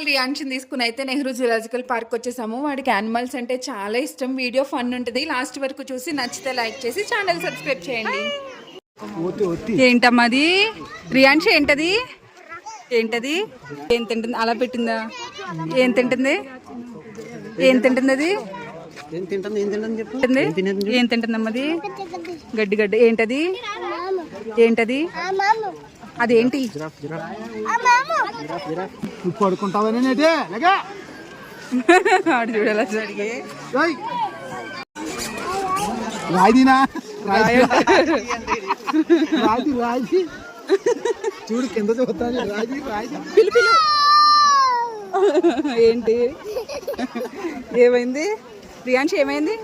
రియాన్షన్ తీసుకుని అయితే Nehru zoological park వచ్చేసాము. వాడికి యానిమల్స్ అంటే చాలా ఇష్టం. వీడియో ఫన్ ఉంటుంది. లాస్ట్ వరకు చూసి నచ్చితే లైక్ చేసి ఛానల్ సబ్స్క్రైబ్ చేయండి. ఏంటమ్మది రియాన్షి? ఏంటది ఏంటది? ఏం తింటుంది? అలా పెట్టిందా? ఏం తింటుంది? ఏం తింటుంది అది? ఏం తింటుందమ్మది? గడ్డి గడ్డి. ఏంటది? ఏంటది? అదేంటి? ఆడు చూడాలి అడిగి రాయిదీనా రాజీ చూడు కింద చూస్తాను. రాజీ రాజీ పిలు పిలు. ఏంటి ఏమైంది రియాన్షి? ఏమైంది?